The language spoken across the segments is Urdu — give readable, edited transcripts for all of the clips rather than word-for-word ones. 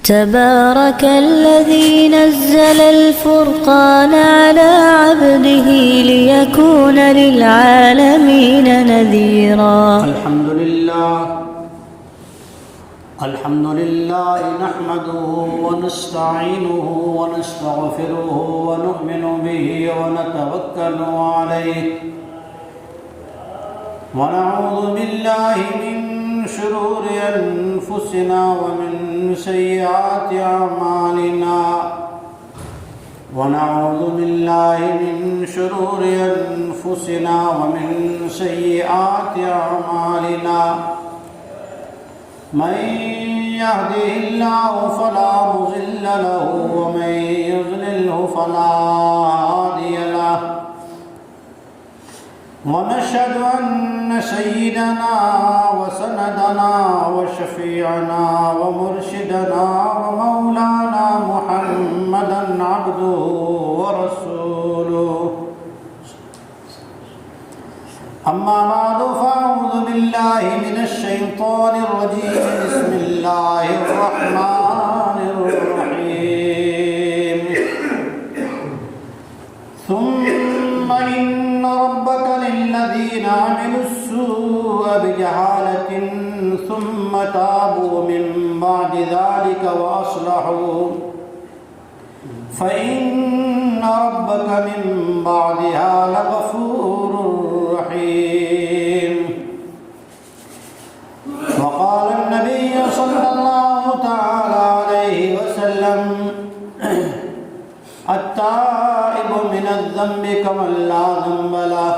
تبارك الذي نزل الفرقان على عبده ليكون للعالمين نذيرا. الحمد لله نحمده ونستعينه ونستغفره ونؤمن به ونتوكل عليه ونعوذ بالله من شرور أنفسنا ومن سيئات أعمالنا ونعوذ بالله من شرور أنفسنا ومن سيئات أعمالنا من يهده الله فلا مضل له ومن يضلله فلا هادي له ونشهد أن سيدنا وسندنا وشفيعنا ومرشدنا ومولانا محمدا عبده ورسوله. أما بعد فأعوذ بالله من الشيطان الرجيم. بسم الله الرحمن الرحيم. ثم إن ربك للذين عملوا السوء بجهالة ثم تابوا من بعد ذلك وأصلحوا فإن ربك من بعدها لغفور رحيم. وقال النبي صلى الله تعالى عليه وسلم التائب من الذنب كمن لا ذنب له.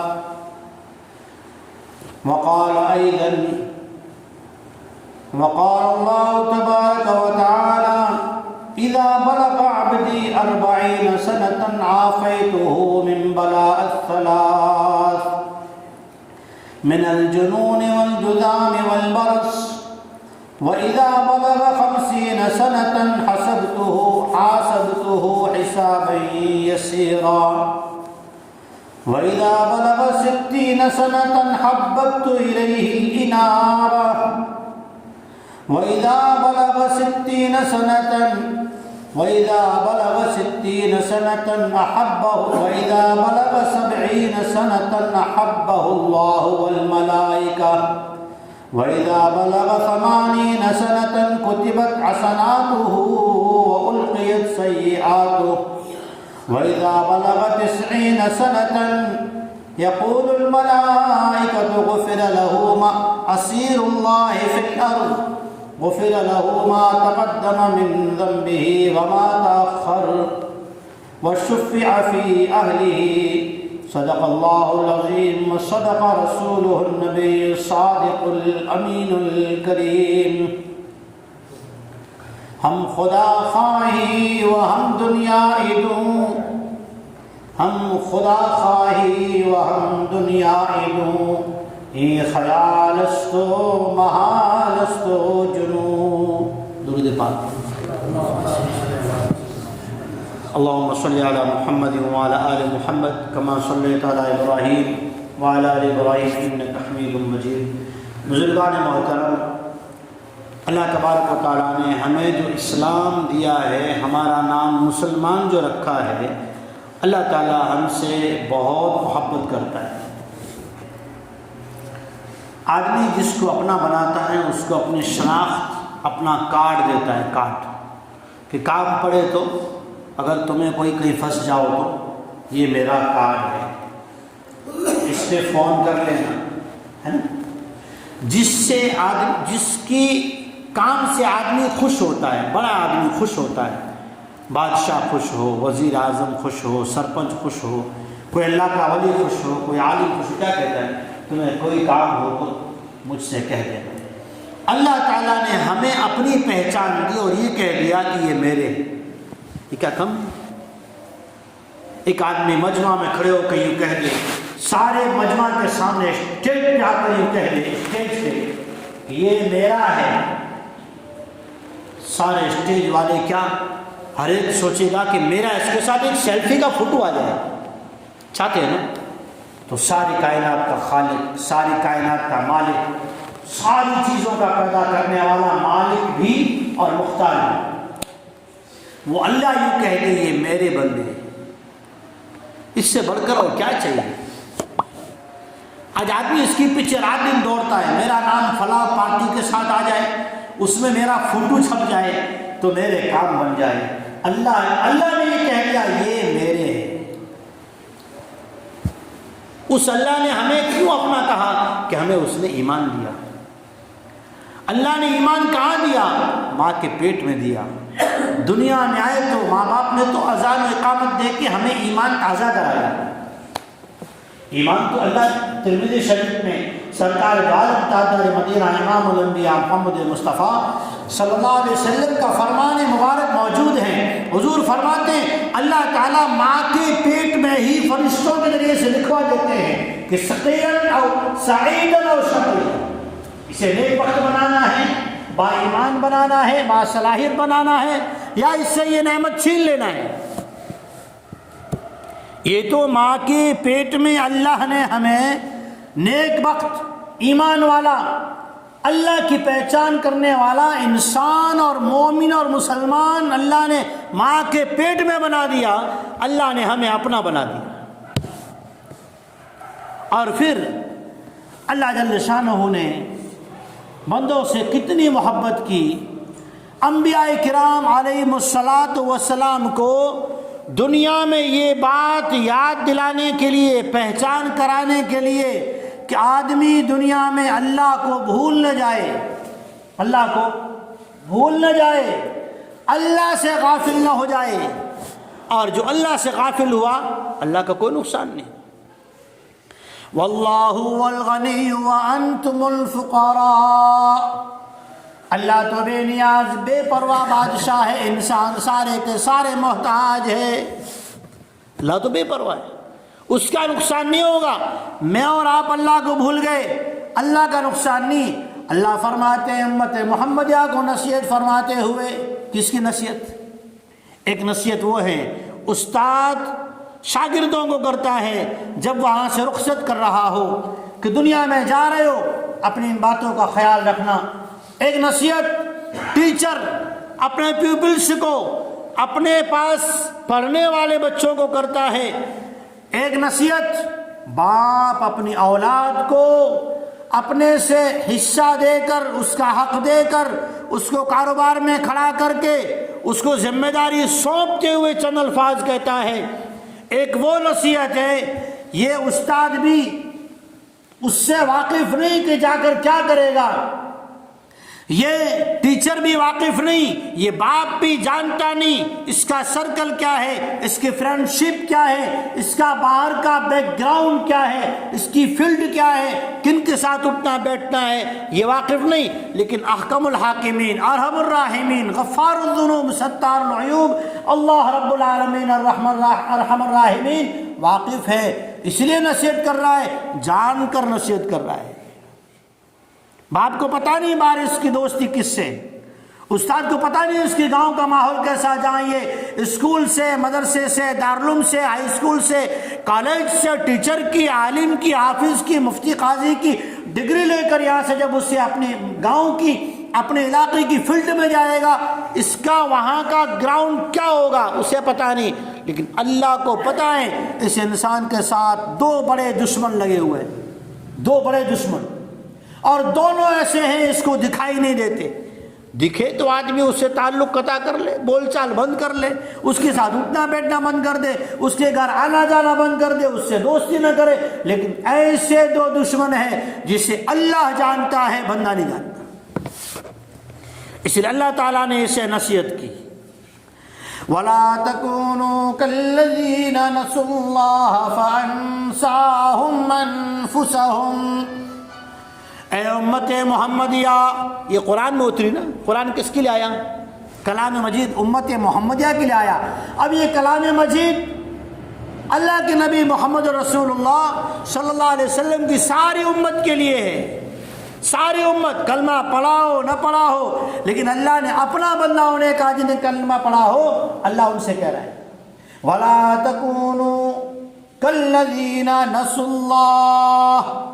وقال أيضا وقال الله تبارك وتعالى إذا بلغ عبدي 40 سنة عافيته من بلاء الثلاث من الجنون والجذام والبرص وإذا بلغ 50 سنة حاسبته حسابا يسيرا وإذا بلغ 60 سنة حببت إليه الإنابة وإذا بلغ 60 سنة أحبه وإذا بلغ 70 سنة أحبه الله والملائكة وإذا بلغ 80 سنة كتبت حسناته وألقيت سيئاته وإذا بلغ 90 سنة يقول الملائكة غفر له ما أسير الله في الأرض غفر له ما تقدم من ذنبه وما تأخر وشفع في أهله. صدق الله العظيم وصدق رسوله النبي الصادق الأمين الكريم. ہم خدا خواہی و ہم دنیائی دوں ہم خدا خواہی و ہم دنیائی دوں ای خیال است و محال است و جنون. درود پاک. اللهم صل على محمد وعلى آل محمد كما صليت على إبراهيم وعلى آل إبراهيم إنك حميد مجيد. بزرگان محترم، اللہ تبارک و تعالیٰ نے ہمیں جو اسلام دیا ہے، ہمارا نام مسلمان جو رکھا ہے، اللہ تعالیٰ ہم سے بہت محبت کرتا ہے. آدمی جس کو اپنا بناتا ہے اس کو اپنی شناخت، اپنا کارڈ دیتا ہے، کارڈ کہ کام پڑے تو اگر تمہیں کوئی کہیں پھنس جاؤ تو یہ میرا کارڈ ہے، اس پہ فون کر لینا، ہے نا. جس کی کام سے آدمی خوش ہوتا ہے، بڑا آدمی خوش ہوتا ہے، بادشاہ خوش ہو، وزیر اعظم خوش ہو، سرپنچ خوش ہو، کوئی اللہ کا ولی خوش ہو، کوئی عالم خوش ہو، کیا کہتا ہے؟ تمہیں کوئی کام ہو تو مجھ سے کہہ دینا. اللہ تعالیٰ نے ہمیں اپنی پہچان دی اور یہ کہہ دیا کہ یہ میرے. یہ کیا کم؟ ایک آدمی مجمع میں کھڑے ہو کے یوں کہہ دے، سارے مجمع کے سامنے اسٹیج پہ آ کر یوں کہہ دے، اسٹیج پہ یہ میرا ہے. سارے اسٹیج والے کیا ہر ایک سوچے گا کہ میرا اس کے ساتھ ایک سیلفی کا فوٹو آ جائے. چاہتے ہیں نا؟ تو ساری کائنات کا خالق، ساری کائنات کا مالک، ساری چیزوں کا پیدا کرنے والا مالک بھی اور مختار بھی، وہ اللہ یوں کہے کہ یہ میرے بندے ہیں۔ اس سے بڑھ کر اور کیا چاہیے؟ آج آدمی اس کی پیچھے رات دن دوڑتا ہے، میرا نام فلاں پارٹی کے ساتھ آ جائے، اس میں میرا فوٹو چھپ جائے تو میرے کام بن جائے۔ اللہ نے یہ کہہ دیا یہ میرے ہیں۔ اس اللہ نے ہمیں کیوں اپنا کہا؟ کہ ہمیں اس نے ایمان دیا۔ اللہ نے ایمان کہاں دیا؟ ماں کے پیٹ میں دیا۔ دنیا میں آئے تو ماں باپ نے تو اذان و اقامت دے کے ہمیں ایمان تازہ کرایا۔ ایمان تو اللہ ترمذی شریف میں سرکار عالم تاجدار مدینہ امام الانبیاء محمد مصطفیٰ صلی اللہ علیہ وسلم کا فرمان مبارک موجود ہے۔ حضور فرماتے ہیں اللہ تعالیٰ ماں کے پیٹ میں ہی فرشتوں کے ذریعے سے لکھوا دیتے ہیں کہ سقیًا او سعیدًا او شقیًا، اسے نیک وقت بنانا ہے، با ایمان بنانا ہے، با صلاحیت بنانا ہے، یا اس سے یہ نعمت چھین لینا ہے۔ یہ تو ماں کے پیٹ میں اللہ نے ہمیں نیک وقت، ایمان والا، اللہ کی پہچان کرنے والا انسان اور مومن اور مسلمان اللہ نے ماں کے پیٹ میں بنا دیا۔ اللہ نے ہمیں اپنا بنا دیا۔ اور پھر اللہ جل شانہ نے بندوں سے کتنی محبت کی۔ انبیاء کرام علیہم الصلاۃ والسلام کو دنیا میں یہ بات یاد دلانے کے لیے، پہچان کرانے کے لیے کہ آدمی دنیا میں اللہ کو بھول نہ جائے، اللہ کو بھول نہ جائے، اللہ سے غافل نہ ہو جائے، اور جو اللہ سے غافل ہوا اللہ کا کوئی نقصان نہیں۔ واللہ هو الغنی وانتم الفقراء، اللہ تو بے نیاز بے پرواہ بادشاہ ہے، انسان سارے کے سارے محتاج ہے۔ اللہ تو بے پرواہ ہے، اس کا نقصان نہیں ہوگا۔ میں اور آپ اللہ کو بھول گئے، اللہ کا نقصان نہیں۔ اللہ فرماتے ہیں امت محمدیہ کو نصیحت فرماتے ہوئے، کس کی نصیحت؟ ایک نصیحت وہ ہے استاد شاگردوں کو کرتا ہے جب وہاں سے رخصت کر رہا ہو کہ دنیا میں جا رہے ہو، اپنی ان باتوں کا خیال رکھنا۔ ایک نصیحت ٹیچر اپنے پیپلس کو، اپنے پاس پڑھنے والے بچوں کو کرتا ہے۔ ایک نصیحت باپ اپنی اولاد کو اپنے سے حصہ دے کر، اس کا حق دے کر، اس کو کاروبار میں کھڑا کر کے، اس کو ذمہ داری سونپتے ہوئے چند الفاظ کہتا ہے۔ ایک وہ نصیحت ہے، یہ استاد بھی اس سے واقف نہیں کہ جا کر کیا کرے گا، یہ ٹیچر بھی واقف نہیں، یہ باپ بھی جانتا نہیں اس کا سرکل کیا ہے، اس کی فرینڈ شپ کیا ہے، اس کا باہر کا بیک گراؤنڈ کیا ہے، اس کی فیلڈ کیا ہے، کن کے ساتھ اٹھنا بیٹھنا ہے، یہ واقف نہیں۔ لیکن احکم الحاکمین، ارحم الراحمین، غفار الذنوب، ستار العیوب، اللہ رب العالمین ارحم الراحمین واقف ہے، اس لیے نصیحت کر رہا ہے، جان کر نصیحت کر رہا ہے۔ باپ کو پتہ نہیں بارش کی دوستی کس سے، استاد کو پتہ نہیں اس کی گاؤں کا ماحول کیسا، جہاں یہ اسکول سے، مدرسے سے، دارالعلوم سے، ہائی اسکول سے، کالج سے، ٹیچر کی، عالم کی، حافظ کی، مفتی قاضی کی ڈگری لے کر یہاں سے جب اسے اپنے گاؤں کی، اپنے علاقے کی فیلڈ میں جائے گا، اس کا وہاں کا گراؤنڈ کیا ہوگا اسے پتہ نہیں۔ لیکن اللہ کو پتہ ہے اس انسان کے ساتھ دو بڑے دشمن لگے ہوئے، دو بڑے دشمن، اور دونوں ایسے ہیں اس کو دکھائی نہیں دیتے۔ دکھے تو آدمی اس سے تعلق قطع کر لے، بول چال بند کر لے، اس کے ساتھ اٹھنا بیٹھنا بند کر دے، اس کے گھر آنا جانا بند کر دے، اس سے دوستی نہ کرے۔ لیکن ایسے دو دشمن ہیں جسے اللہ جانتا ہے، بندہ نہیں جانتا۔ اس لیے اللہ تعالیٰ نے اسے نصیحت کی، وَلَا تَكُونُوا كَالَّذِينَ نَسُوا اللَّهَ فَأَنسَاهُمْ أَنفُسَهُمْ۔ اے امت محمدیہ، یہ قرآن میں اتری نا، قرآن کس کے لیے آیا؟ کلام مجید امت محمدیہ کے لیے آیا۔ اب یہ کلام مجید اللہ کے نبی محمد رسول اللہ صلی اللہ علیہ وسلم کی ساری امت کے لیے ہے۔ ساری امت، کلمہ پڑھا ہو نہ پڑھا ہو، لیکن اللہ نے اپنا بندہ ہونے کا جنہیں کلمہ پڑھا ہو، اللہ ان سے کہہ رہا ہے وَلَا تَكُونُوا كَالَّذِينَ نَسُوا اللَّهَ۔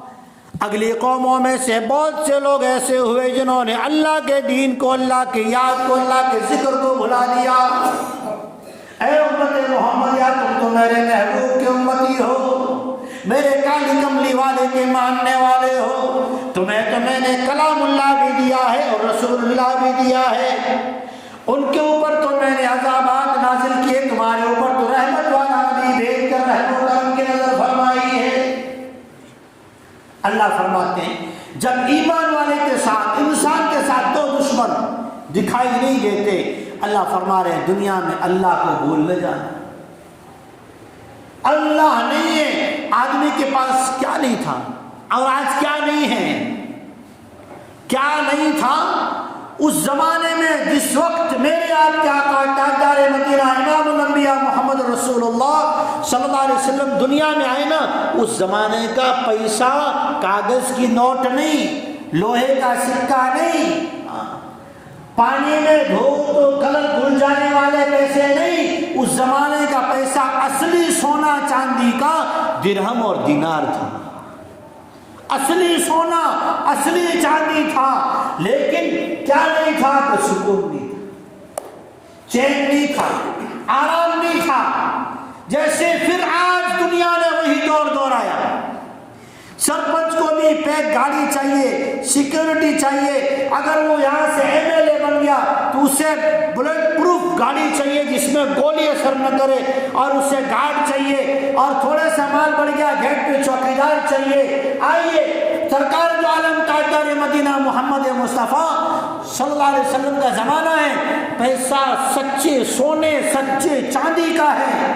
اگلی قوموں میں سے بہت سے لوگ ایسے ہوئے جنہوں نے اللہ کے دین کو، اللہ کی یاد کو، اللہ کے ذکر کو بھلا دیا۔ میرے محبوب کے امتی ہو، میرے کالی کملی والے کے ماننے والے ہو، تمہیں تو میں نے کلام اللہ بھی دیا ہے اور رسول اللہ بھی دیا ہے، ان کے اوپر تو میں نے عذابات نازل کیے، تمہارے اوپر تو رحمت والا نبی بھیج کر رحم و کرم کی نظر فرمائی ہے۔ اللہ فرماتے ہیں جب ایمان والے کے ساتھ، انسان کے ساتھ دو دشمن دکھائی نہیں دیتے، اللہ فرما رہے ہیں دنیا میں اللہ کو بھول نہ جانا۔ اللہ نہیں ہے، آدمی کے پاس کیا نہیں تھا اور آج کیا نہیں ہے، کیا نہیں تھا اس زمانے میں جس وقت میرے آپ کے آقا تاجدار مدینہ امام الانبیاء محمد رسول اللہ صلی اللہ علیہ وسلم دنیا میں آئے نا، اس زمانے کا پیسہ کاغذ کی نوٹ نہیں، لوہے کا سکہ نہیں، پانی میں دھو تو کلر دھل جانے والے پیسے نہیں، اس زمانے کا پیسہ اصلی سونا چاندی کا درہم اور دینار تھا، اصلی سونا اصلی چاندی تھا، لیکن کیا نہیں تھا کہ سکون نہیں تھا، چین نہیں تھا، آرام نہیں تھا۔ جیسے پھر آج دنیا نے وہی دور دہرایا، سرپنچ کو بھی پیک گاڑی چاہیے، سیکیورٹی چاہیے، اگر وہ یہاں سے ایم ایل اے بن گیا تو اسے بلٹ پروف گاڑی چاہیے جس میں گولی اثر نہ کرے، اور اسے گارڈ چاہیے، اور تھوڑا سا مال بڑھ گیا گیٹ پہ چوکیدار چاہیے۔ آئیے سرکار جو عالم تاجدار مدینہ محمد مصطفیٰ صلی اللہ علیہ وسلم کا زمانہ ہے، پیسہ سچے سونے سچے چاندی کا ہے،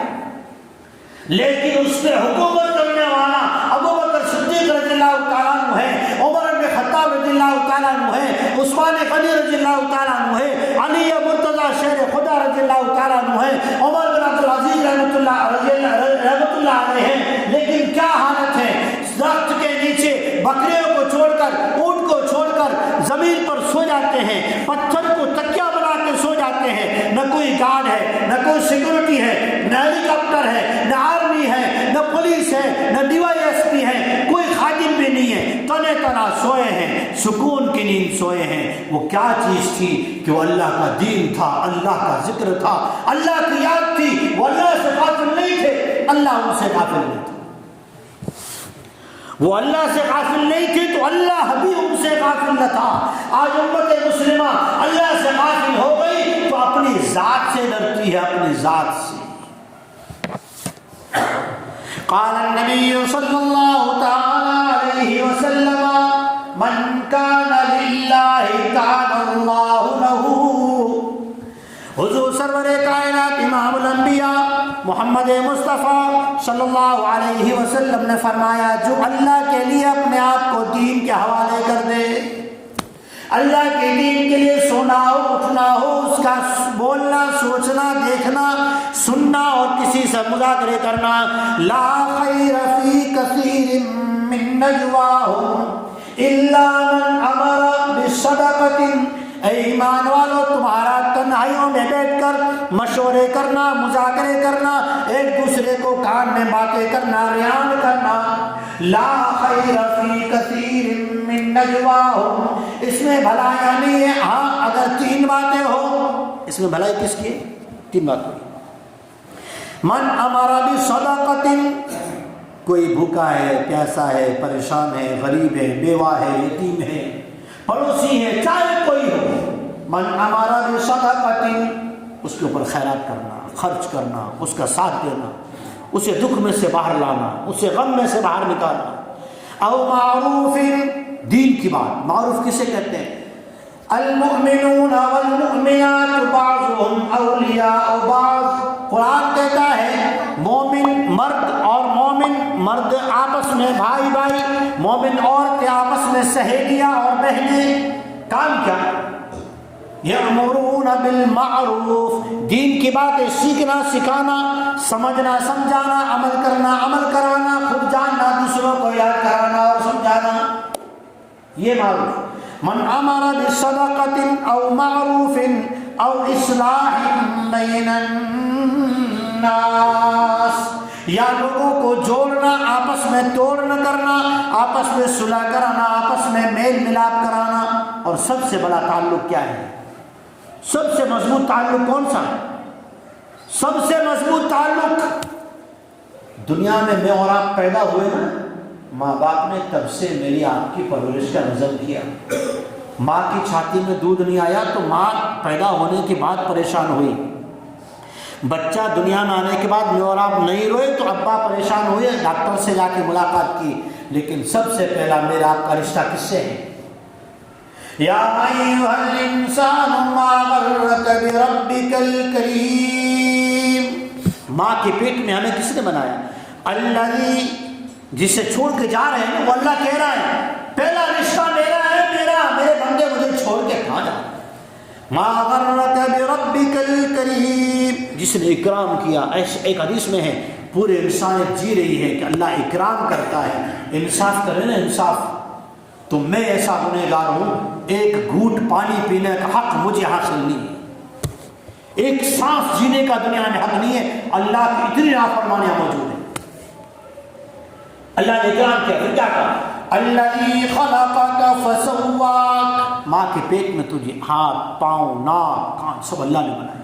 لیکن اس پہ حکومت کرنے والا ابو بکر صدیق رضی اللہ تعالیٰ عنہ ہے، عمر بن خطاب رضی اللہ تعالیٰ عنہ ہے، عثمان غنی رضی اللہ تعالیٰ عنہ ہے، علی مرتضیٰ شیر خدا رضی اللہ تعالیٰ عنہ ہے، عمر بن عبدالعزیز رحمۃ اللہ علیہ ہیں، لیکن کیا حالت ہے، درخت کے نیچے بکریوں کو چھوڑ کر، اونٹ کو چھوڑ کر زمین پر سو جاتے ہیں، پتھر کو تکیہ بنا کے سو جاتے ہیں، نہ کوئی گارڈ ہے، نہ کوئی سیکورٹی ہے، نہ ہیلی کاپٹر ہے، نہ آرمی ہے، نہ پولیس ہے، نہ ڈی وائی ایس پی ہے، کوئی خادم بھی نہیں ہے، تنے تنا سوئے ہیں، سکون کی نیند سوئے ہیں۔ وہ کیا چیز تھی کہ وہ اللہ کا دین تھا، اللہ کا ذکر تھا، اللہ کی یاد تھی، وہ اللہ سے غافل نہیں تھے، اللہ ان سے غافل نہیں تھا، وہ اللہ سے غافل نہیں تھے تو اللہ بھی ان سے غافل نہ تھا۔ آج امت مسلمہ اللہ سے غافل ہو گئی تو اپنی ذات سے ڈرتی ہے، اپنی ذات سے۔ قال النبی صلی اللہ تعالی علیہ وسلم من کان للہ کان اللہ لہ۔ حضور سرور کائنات امام الانبیاء محمد مصطفیٰ صلی اللہ علیہ وسلم نے فرمایا جو اللہ کے لیے اپنے آپ کو دین کے حوالے کر دے، اللہ کے دین کے لیے سونا ہو اٹھنا ہو، اس کا بولنا سوچنا دیکھنا سننا اور کسی سے مذاکرے کرنا، لا خیر فی کثیر من نجواہم الا من امر بصدقۃ۔ اے ایمان والو، تمہارا تنہائیوں میں بیٹھ کر مشورے کرنا، مذاکرے کرنا، ایک دوسرے کو کان میں باتیں کرنا، ریان کرنا، لا خیر فی کثیر من نجواہم، اس میں بھلائی نہیں ہے۔ ہاں اگر تین باتیں ہو، اس میں بھلائی کس کی ہے؟ تین باتیں۔ من امر بصدقۃ، کوئی بھوکا ہے، پیاسا ہے، پریشان ہے، غریب ہے، بیوہ ہے، یتیم ہے، پڑوسی ہے، چاہے کوئی ہو، من امر بصدقۃ، اس کے اوپر خیرات کرنا، خرچ کرنا، اس کا ساتھ دینا، اسے دکھ میں سے باہر لانا، اسے غم میں سے باہر نکالنا۔ او معروف، دین کی بات، معروف کسے کہتے ہیں؟ المؤمنون والمؤمنات بعضهم اولیاء بعض، قرآن کہتا ہے مومن مرد اور مومن مرد آپس میں بھائی بھائی، مومن عورتیں آپس میں سہیلیاں اور بہنیں۔ کام کیا؟ یأمرون بالمعروف، دین کی باتیں سیکھنا سکھانا، سمجھنا سمجھانا، عمل کرنا عمل کرانا، خود جاننا دوسروں کو یاد کرانا اور سمجھانا، یہ معروف۔ من امر بصدقۃ او معروف او اصلاح بین الناس، یا لوگوں کو جوڑنا، آپس میں توڑ نہ کرنا، آپس میں صلح کرانا، آپس میں میل ملاپ کرانا۔ اور سب سے بڑا تعلق کیا ہے؟ سب سے مضبوط تعلق کون سا ہے؟ سب سے مضبوط تعلق دنیا میں میں اور آپ پیدا ہوئے نا، ماں باپ نے تب سے میری آپ کی پرورش کا نظم کیا۔ ماں کی چھاتی میں دودھ نہیں آیا تو ماں پیدا ہونے کے بعد پریشان ہوئی، بچہ دنیا میں آنے کے بعد میں اور آپ نہیں روئے تو ابا پریشان ہوئے، ڈاکٹر سے جا کے ملاقات کی، لیکن سب سے پہلا میرا آپ کا رشتہ کس سے ہے؟ یا ایھا الانسان ما غرک بربک الکریم، ماں کے پیٹ میں ہمیں کس نے بنایا؟ الذی، جسے چھوڑ کے جا رہے ہیں وہ اللہ کہہ رہا ہے پہلا رشتہ میرا ہے، میرے بندے مجھے چھوڑ کے کہاں جا؟ ما غرک بربک الکریم، جس نے اکرام کیا۔ ایک حدیث میں ہے پورے انسانیت جی رہی ہے کہ اللہ اکرام کرتا ہے، انصاف کرے نا، انصاف۔ تو میں ایسا گنہگار ہوں، ایک گھونٹ پانی پینے کا حق مجھے حاصل نہیں ہے، ایک سانس جینے کا دنیا میں حق نہیں ہے، اللہ کی اتنی نافرمانیاں موجود ہیں۔ اللہ نے اکرام کیا، پھر کیا کہا؟ الذی خلقک فسواک، ماں کے پیٹ میں تجھے ہاتھ، پاؤں، ناک، کان سب اللہ نے بنائے۔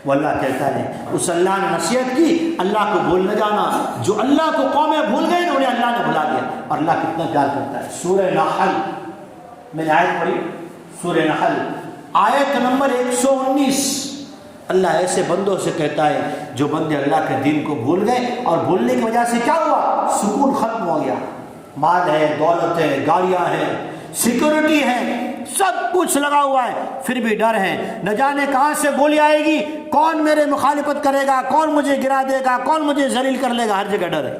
وہ اللہ کہتا ہے، اس اللہ نے نصیحت کی اللہ کو بھول نہ جانا، جو اللہ کو قومیں بھول گئی نا انہیں اللہ نے بھلا دیا، اور اللہ کتنا پیار کرتا ہے۔ سورہ نحل میں نے آیت پڑھی، سورہ نحل آیت نمبر 119، اللہ ایسے بندوں سے کہتا ہے جو بندے اللہ کے دین کو بھول گئے، اور بھولنے کی وجہ سے کیا ہوا؟ سکون ختم ہو گیا، مال ہے، دولت ہے، گاڑیاں ہیں، سیکورٹی ہے، سب کچھ لگا ہوا ہے، پھر بھی ڈر ہے، نہ جانے کہاں سے گولی آئے گی، کون میرے مخالفت کرے گا، کون مجھے گرا دے گا، کون مجھے ذلیل کر لے گا، ہر جگہ ڈر ہے۔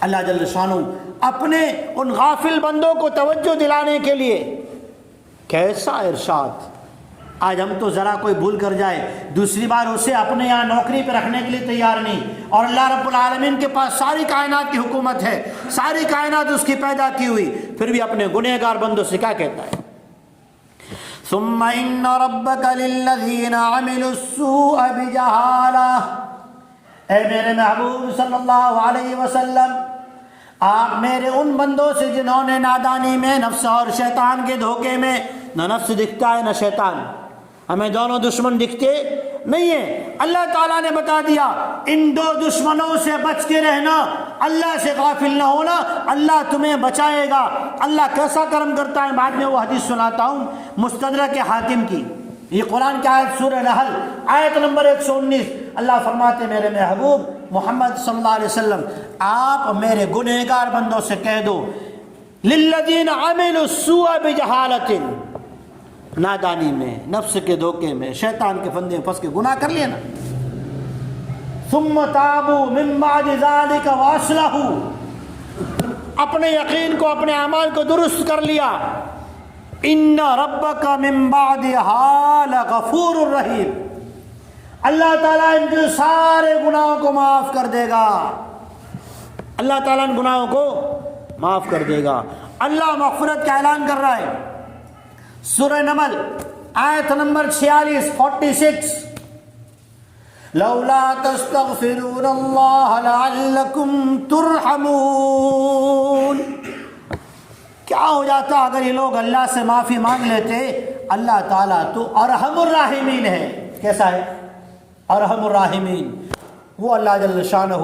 اللہ جل شانہ اپنے ان غافل بندوں کو توجہ دلانے کے لیے کیسا ارشاد۔ آج ہم تو ذرا کوئی بھول کر جائے دوسری بار اسے اپنے یہاں نوکری پہ رکھنے کے لیے تیار نہیں، اور اللہ رب العالمین کے پاس ساری کائنات کی حکومت ہے، ساری کائنات اس کی پیدا کی ہوئی، پھر بھی اپنے گنہگار بندوں سے کیا کہتا ہے؟ ثم ان ربک للذین عملوا السوء بجہالہ، اے میرے محبوب صلی اللہ علیہ وسلم، آپ میرے ان بندوں سے جنہوں نے نادانی میں، نفس اور شیطان کے دھوکے میں، نہ نفس دکھتا ہے نہ شیطان، ہمیں دونوں دشمن دکھتے نہیں ہیں، اللہ تعالیٰ نے بتا دیا ان دو دشمنوں سے بچ کے رہنا، اللہ سے غافل نہ ہونا، اللہ تمہیں بچائے گا۔ اللہ کیسا کرم کرتا ہے بعد میں وہ حدیث سناتا ہوں، مستدرک حاکم کی، یہ قرآن کی آیت سورہ نحل آیت نمبر 119، اللہ فرماتے میرے محبوب محمد صلی اللہ علیہ وسلم آپ میرے گنہگار بندوں سے کہہ دو، للذین عملوا السوء بجہالۃ، نادانی میں، نفس کے دھوکے میں، شیطان کے فندے میں پھنس کے گناہ کر لیا نا، ثم تابوا من بعد ذلک واصلحوا، اپنے یقین کو، اپنے اعمال کو درست کر لیا، ان ربک من بعدھا لغفور رحیم، اللہ تعالیٰ ان کے سارے گناہوں کو معاف کر دے گا، اللہ تعالیٰ ان گناہوں کو معاف کر دے گا۔ اللہ مغفرت کا اعلان کر رہا ہے، سورہ نمل آیت نمبر 46 لولا تستغفرون اللہ لعلکم ترحمون، کیا ہو جاتا اگر یہ لوگ اللہ سے معافی مانگ لیتے؟ اللہ تعالیٰ تو ارحم الراحمین ہے۔ کیسا ہے؟ ارحم الراحمین۔ وہ اللہ جل شانہ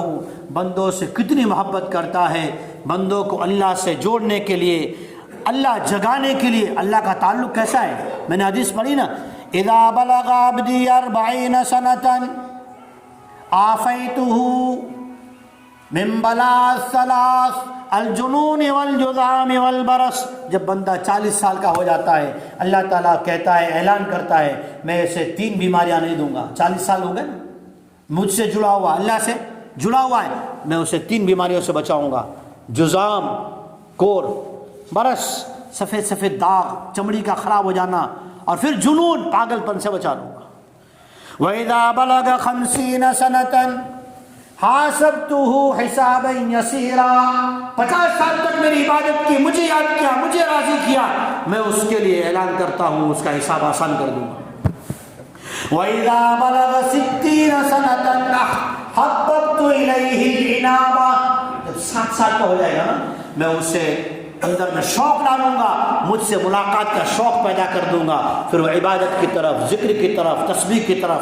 بندوں سے کتنی محبت کرتا ہے، بندوں کو اللہ سے جوڑنے کے لیے، اللہ جگانے کے لیے۔ اللہ کا تعلق کیسا ہے؟ میں نے حدیث پڑھی نا، اذا بلغ عبدی 40 سنة آفیتہ من بلاء الثلاث الجنون والجذام والبرص، جب بندہ 40 سال کا ہو جاتا ہے اللہ تعالیٰ کہتا ہے، اعلان کرتا ہے میں اسے 3 بیماریاں نہیں دوں گا۔ 40 سال ہو گئے نا، مجھ سے جڑا ہوا، اللہ سے جڑا ہوا ہے، میں اسے 3 بیماریوں سے بچاؤں گا، جذام کور، برس سفید سفید داغ، چمڑی کا خراب ہو جانا، اور پھر جنون پاگل پن سے بچا لوں گا۔ وَإِذَا بَلَغَ 50 سَنَةً حَاسَبْتُهُ حِسَابًا يَسِيرًا، 50 سال تک میری عبادت کی، مجھے یاد کیا، مجھے راضی کیا، میں اس کے لیے اعلان کرتا ہوں اس کا حساب آسان کر دوں گا۔ وَإِذَا بَلَغَ 60 سَنَةً حَبَّبْتُ إِلَيْهِ الْإِنَابَةَ، جب 60 سال کا ہو جائے گا نا، میں اسے اندر میں شوق ڈالوں گا، مجھ سے ملاقات کا شوق پیدا کر دوں گا، پھر وہ عبادت کی طرف، ذکر کی طرف، تسبیح کی طرف،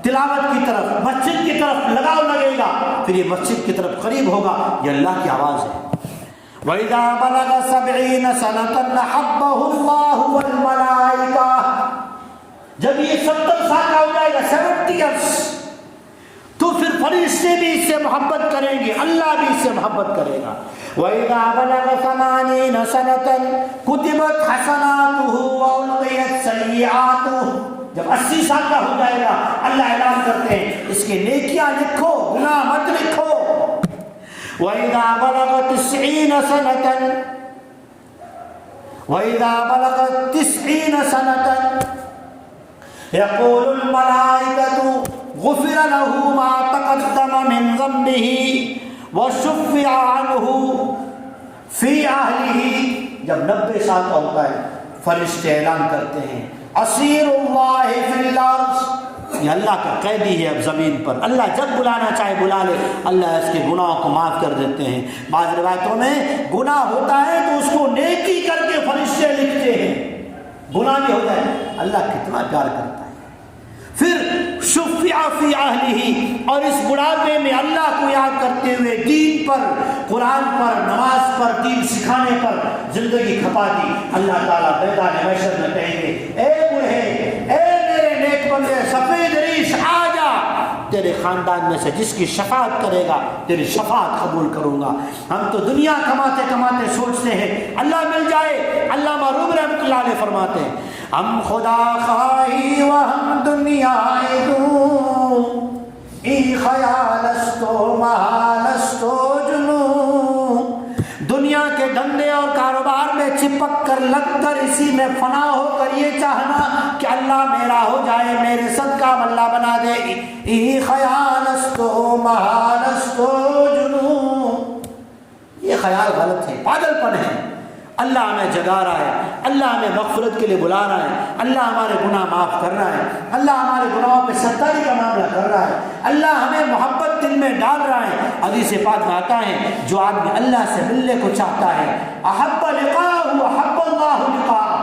تلاوت کی طرف، مسجد کی طرف لگاؤ لگے گا، پھر یہ مسجد کی طرف قریب ہوگا، یہ اللہ کی آواز ہے۔ وَإِذَا بَلَغَ 70 سَنَةً أَحَبَّهُ اللَّهُ وَالْمَلَائِكَةُ، جب یہ 70 سال کا ہو جائے گا، 70 ایئرس، تو پھر فرشتے بھی اس سے محبت کریں گے، اللہ بھی اس سے محبت کرے گا۔ وَإِذَا بَلَغَ 80 سَنَةً كُتِبَتْ حَسَنَاتُهُ وَأُلْقِيَتْ سَيِّئَاتُهُ، جب 80 سال کا ہو جائے گا، اللہ اعلان کرتے ہیں اس کے نیکیاں لکھو، گناہ مت لکھو۔ وَإِذَا بَلَغَ 90 سَنَةً يَقُولُ الْمَلَائِكَةُ غُفِرَ لَهُ مَا تَقَدَّمَ مِنْ ذَنبِهِ وَشُفِّعَ عَنْهُ فِي أَهْلِهِ، جب 90 سال کا ہوتا ہے فرشتے اعلان کرتے ہیں اسیر اللہ فی الارض، یہ اللہ کا قیدی ہے اب زمین پر، اللہ جب بلانا چاہے بلا لے، اللہ اس کے گناہوں کو معاف کر دیتے ہیں۔ بعض روایتوں میں گناہ ہوتا ہے تو اس کو نیکی کر کے فرشتے لکھتے ہیں، گناہ بھی ہوتا ہے، اللہ کتنا پیار کرتا ہے۔ پھر شفیع فی اہلہ، اور اس بڑھاپے میں اللہ کو یاد کرتے ہوئے دین پر، قرآن پر، نماز پر، دین سکھانے پر زندگی کھپا دی، اللہ تعالیٰ میدان محشر میں کہیں گے اے بوڑھے، اے میرے نیک بندے، سفید ریش آ جا، تیرے خاندان میں سے جس کی شفاعت کرے گا تیری شفاعت قبول کروں گا۔ ہم تو دنیا کماتے کماتے سوچتے ہیں اللہ مل جائے، علامہ روم رحمۃ اللہ علیہ فرماتے ہیں ہم خدا خواہی و ہم دنیا دوں، ای خیال استو محال استو جنوں، دنیا کے دھندے اور کاروبار میں چپک کر لگ کر اسی میں فنا ہو کر یہ چاہنا کہ اللہ میرا ہو جائے، میرے صدقہ اللہ بنا دے، ای خیال استو محال استو جنوں، یہ خیال غلط ہے، پاگل پن ہے۔ اللہ ہمیں جگا رہا ہے، اللہ ہمیں مغفرت کے لیے بلا رہا ہے، اللہ ہمارے گناہ معاف کر رہا ہے، اللہ ہمارے گناہوں پہ ستاری کا معاملہ کر رہا ہے، اللہ ہمیں محبت دل میں ڈال رہا ہے۔ حدیث پاک میں آتا ہے جو آدمی اللہ سے ملنے کو چاہتا ہے احب لقاءہ احب اللہ لقاءہ،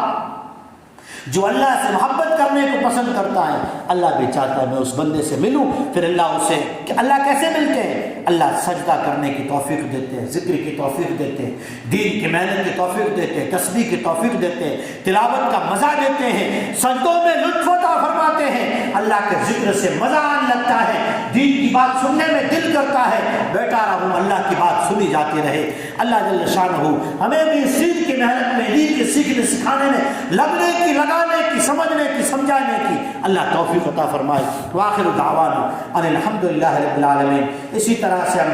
جو اللہ سے محبت کرنے کو پسند کرتا ہے اللہ بھی چاہتا ہے میں اس بندے سے ملوں۔ پھر اللہ اسے، اللہ کیسے ملتے ہیں؟ اللہ سجدہ کرنے کی توفیق دیتے ہیں، ذکر کی توفیق دیتے ہیں، دین کی محنت کی توفیق دیتے ہیں، تسبیح کی توفیق دیتے ہیں، تلاوت کا مزہ دیتے ہیں، سجدوں میں لطف عطا فرماتے ہیں، اللہ کے ذکر سے مزہ آنے لگتا ہے، دین کی بات سننے میں دل کرتا ہے، بیٹھا رہوں اللہ کی بات سنی جاتی رہے۔ اللہ جل شانہ ہمیں بھی اس دین کی محنت میں، دین کے سیکھنے سکھانے میں لگنے کی، لگانے کی، سمجھنے کی، سمجھانے کی اللہ توفیق عطا فرمائے۔ وآخر دعوانا ان الحمد للہ رب العالمین۔ اسی طرح سے ہم